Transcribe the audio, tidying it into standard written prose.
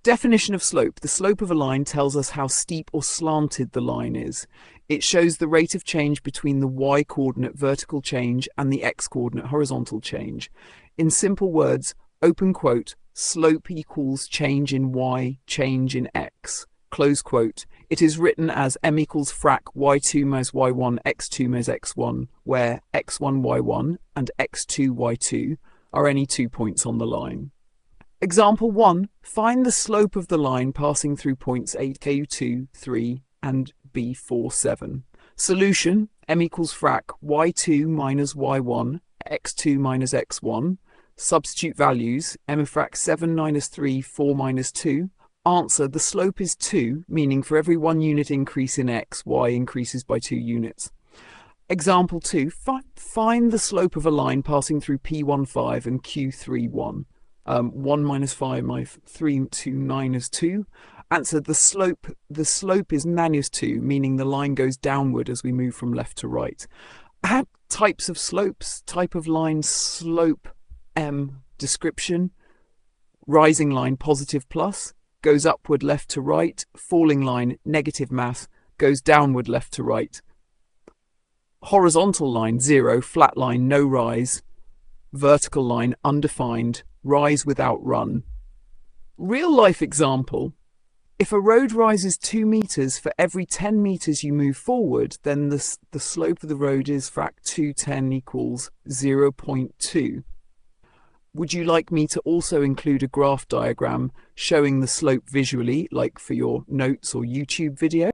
Definition of slope. The slope of a line tells us how steep or slanted the line is. It shows the rate of change between the y-coordinate vertical change and the x-coordinate horizontal change. In simple words, open quote, slope equals change in y, change in x, close quote. It is written as m equals frac y2 minus y1, x2 minus x1, where x1, y1 and x2, y2 are any 2 points on the line. Example 1. Find the slope of the line passing through points 8, 3 and B4, 7. Solution: m equals frac y2 minus y1, x2 minus x1. Substitute values: m frac 7 minus 3, 4 minus 2. Answer: the slope is 2, meaning for every 1 unit increase in x, y increases by 2 units. Example 2. Find the slope of a line passing through P15 and Q31. 1 minus 5 minus 3 to 9 is 2. Answer: the slope is minus 2, meaning the line goes downward as we move from left to right. Types of slopes: type of line, slope, description. Rising line, positive plus, goes upward left to right. Falling line, negative math, goes downward left to right. Horizontal line, 0. Flat line, no rise. Vertical line, undefined, rise without run. Real life example: if a road rises 2 meters for every 10 meters you move forward, then the slope of the road is frac 210 equals 0.2. Would you like me to also include a graph diagram showing the slope visually, like for your notes or YouTube video?